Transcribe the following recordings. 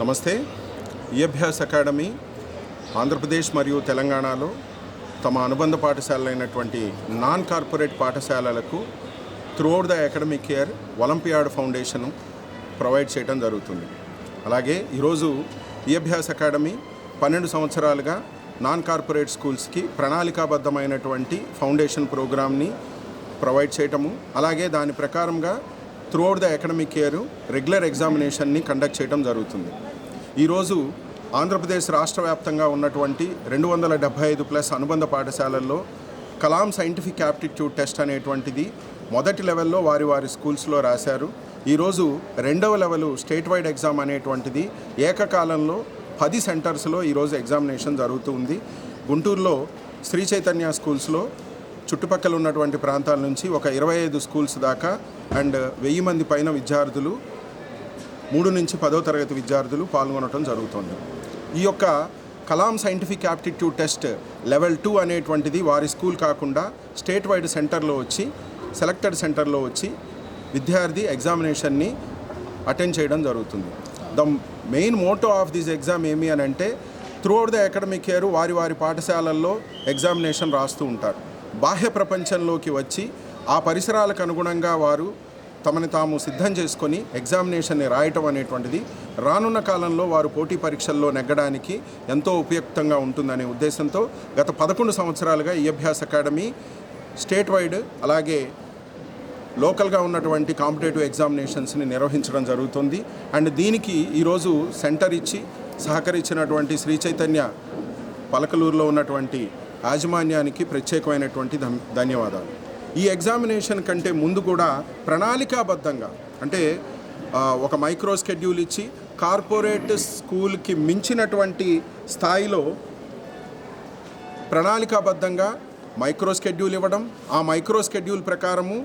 నమస్తే. ఈ-అభ్యాస్ అకాడమీ ఆంధ్రప్రదేశ్ మరియు తెలంగాణలో తమ అనుబంధ పాఠశాలైనటువంటి నాన్ కార్పొరేట్ పాఠశాలలకు throughout the academic year olympiad foundation provide చేయడం జరుగుతుంది. అలాగే ఈరోజు ఈ-అభ్యాస్ అకాడమీ 12 సంవత్సరాలుగా నాన్ కార్పొరేట్ స్కూల్స్కి ప్రణాళికాబద్ధమైనటువంటి ఫౌండేషన్ ప్రోగ్రామ్ని ప్రొవైడ్ చేయటము, అలాగే దాని ప్రకారంగా throughout the academic year regular ఎగ్జామినేషన్ని కండక్ట్ చేయడం జరుగుతుంది. ఈరోజు ఆంధ్రప్రదేశ్ రాష్ట్ర వ్యాప్తంగా ఉన్నటువంటి 275+ అనుబంధ పాఠశాలల్లో కలాం సైంటిఫిక్ యాప్టిట్యూడ్ టెస్ట్ అనేటువంటిది మొదటి లెవెల్లో వారి స్కూల్స్లో రాశారు. ఈరోజు రెండవ లెవెల్ స్టేట్ వైడ్ ఎగ్జామ్ అనేటువంటిది ఏకకాలంలో 10 సెంటర్స్లో ఈరోజు ఎగ్జామినేషన్ జరుగుతూ ఉంది. గుంటూరులో శ్రీ చైతన్య స్కూల్స్లో చుట్టుపక్కల ఉన్నటువంటి ప్రాంతాల నుంచి ఒక 25 స్కూల్స్ దాకా అండ్ 1000 మంది పైన విద్యార్థులు 3 నుంచి 10వ తరగతి విద్యార్థులు పాల్గొనడం జరుగుతుంది. ఈ యొక్క Kalam scientific aptitude test level 2 అనేటువంటిది వారి స్కూల్ కాకుండా స్టేట్ వైడ్ సెంటర్లో వచ్చి సెలెక్టెడ్ సెంటర్లో వచ్చి విద్యార్థి ఎగ్జామినేషన్ని అటెండ్ చేయడం జరుగుతుంది. The main motto of this exam ఏమి అని అంటే త్రూఅవుట్ ద అకాడమిక్ ఇయర్ వారి పాఠశాలల్లో ఎగ్జామినేషన్ రాస్తూ ఉంటారు. బాహ్య ప్రపంచంలోకి వచ్చి ఆ పరిసరాలకు అనుగుణంగా వారు తమని తాము సిద్ధం చేసుకొని ఎగ్జామినేషన్ని రాయటం అనేటువంటిది రానున్న కాలంలో వారు పోటీ పరీక్షల్లో నెగ్గడానికి ఎంతో ఉపయుక్తంగా ఉంటుందనే ఉద్దేశంతో గత 11 సంవత్సరాలుగా ఈ-అభ్యాస్ అకాడమీ స్టేట్ వైడ్ అలాగే లోకల్గా ఉన్నటువంటి కాంపిటేటివ్ ఎగ్జామినేషన్స్ని నిర్వహించడం జరుగుతుంది. అండ్ దీనికి ఈరోజు సెంటర్ ఇచ్చి సహకరించినటువంటి శ్రీ చైతన్య పలకలూరులో ఉన్నటువంటి యాజమాన్యానికి ప్రత్యేకమైనటువంటి ధన్యవాదాలు. ఈ ఎగ్జామినేషన్ కంటే ముందు కూడా ప్రణాళికాబద్ధంగా అంటే ఒక మైక్రో స్కెడ్యూల్ ఇచ్చి కార్పొరేట్ స్కూల్కి మించినటువంటి స్థాయిలో ప్రణాళికాబద్ధంగా మైక్రో స్కెడ్యూల్ ఇవ్వడం, ఆ మైక్రో స్కెడ్యూల్ ప్రకారము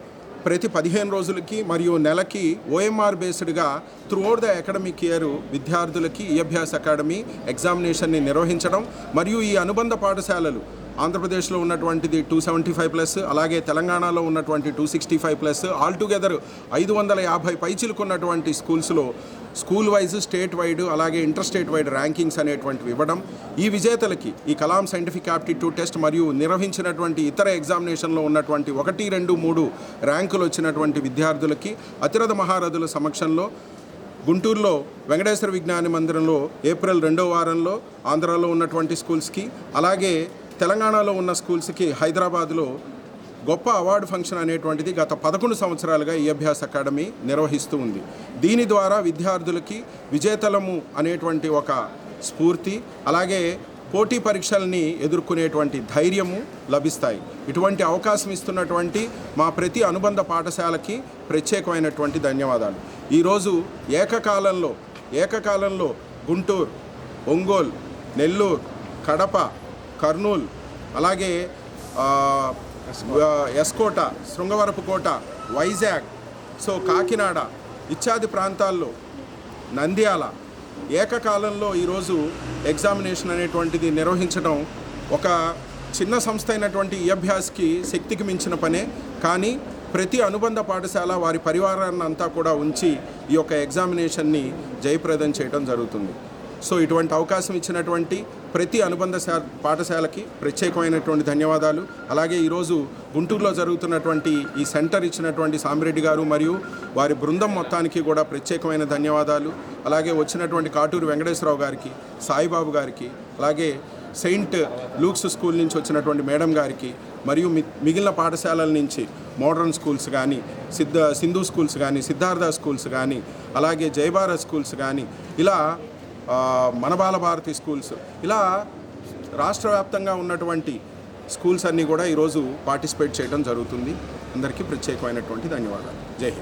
ప్రతి 15 రోజులకి మరియు నెలకి OMR బేస్డ్గా త్రూఅవుట్ ద అకాడమిక్ ఇయర్ విద్యార్థులకి ఈ-అభ్యాస్ అకాడమీ ఎగ్జామినేషన్ని నిర్వహించడం మరియు ఈ అనుబంధ పాఠశాలలు ఆంధ్రప్రదేశ్లో ఉన్నటువంటిది 275+, అలాగే తెలంగాణలో ఉన్నటువంటి 265+, ఆల్టుగెదర్ 550 పైచిలుకున్నటువంటి స్కూల్స్లో స్కూల్ వైజ్ స్టేట్ వైడ్ అలాగే ఇంటర్ స్టేట్ వైడ్ ర్యాంకింగ్స్ అనేటువంటివి ఇవ్వడం, ఈ విజేతలకి ఈ కలాం సైంటిఫిక్ యాప్టిట్యూడ్ టెస్ట్ మరియు నిర్వహించినటువంటి ఇతర ఎగ్జామినేషన్లో ఉన్నటువంటి 1, 2, 3 ర్యాంకులు వచ్చినటువంటి విద్యార్థులకి అతిరథ మహారథుల సమక్షంలో గుంటూరులో వెంకటేశ్వర విజ్ఞాన మందిరంలో ఏప్రిల్ 2వ వారంలో ఆంధ్రాలో ఉన్నటువంటి స్కూల్స్కి, అలాగే తెలంగాణలో ఉన్న స్కూల్స్కి హైదరాబాద్లో గొప్ప అవార్డు ఫంక్షన్ అనేటువంటిది గత 11 సంవత్సరాలుగా ఈ-అభ్యాస్ అకాడమీ నిర్వహిస్తూ ఉంది. దీని ద్వారా విద్యార్థులకి విజేతలము అనేటువంటి ఒక స్ఫూర్తి, అలాగే పోటీ పరీక్షల్ని ఎదుర్కొనేటువంటి ధైర్యము లభిస్తాయి. ఇటువంటి అవకాశం ఇస్తున్నటువంటి మా ప్రతి అనుబంధ పాఠశాలకి ప్రత్యేకమైనటువంటి ధన్యవాదాలు. ఈరోజు ఏకకాలంలో గుంటూరు, ఒంగోలు, నెల్లూరు, కడప, కర్నూలు, అలాగే ఎస్కోట, శృంగవరపుకోట, వైజాగ్, కాకినాడ ఇత్యాది ప్రాంతాల్లో, నంద్యాల ఏకకాలంలో ఈరోజు ఎగ్జామినేషన్ అనేటువంటిది నిర్వహించడం ఒక చిన్న సంస్థ అయినటువంటి ఈ-అభ్యాస్కి శక్తికి మించిన పనే. కానీ ప్రతి అనుబంధ పాఠశాల వారి పరివారాన్ని అంతా కూడా ఉంచి ఈ యొక్క ఎగ్జామినేషన్ని జయప్రదం చేయడం జరుగుతుంది. ఇటువంటి అవకాశం ఇచ్చినటువంటి ప్రతి అనుబంధ పాఠశాలకి ప్రత్యేకమైనటువంటి ధన్యవాదాలు. అలాగే ఈరోజు గుంటూరులో జరుగుతున్నటువంటి ఈ సెంటర్ ఇచ్చినటువంటి సామిరెడ్డి గారు మరియు వారి బృందం మొత్తానికి కూడా ప్రత్యేకమైన ధన్యవాదాలు. అలాగే వచ్చినటువంటి కాటూరు వెంకటేశ్వరరావు గారికి, సాయిబాబు గారికి, అలాగే సెయింట్ లూక్స్ స్కూల్ నుంచి వచ్చినటువంటి మేడం గారికి మరియు మిగిలిన పాఠశాలల నుంచి మోడర్న్ స్కూల్స్ కానీ, సింధు స్కూల్స్ కానీ, సిద్ధార్థ స్కూల్స్ కానీ, అలాగే జయభారత్ స్కూల్స్ కానీ, ఇలా మన బాలభారతి స్కూల్స్, ఇలా రాష్ట్ర వ్యాప్తంగా ఉన్నటువంటి స్కూల్స్ అన్నీ కూడా ఈరోజు పార్టిసిపేట్ చేయడం జరుగుతుంది. అందరికీ ప్రత్యేకమైనటువంటి ధన్యవాదాలు. జై హింద్.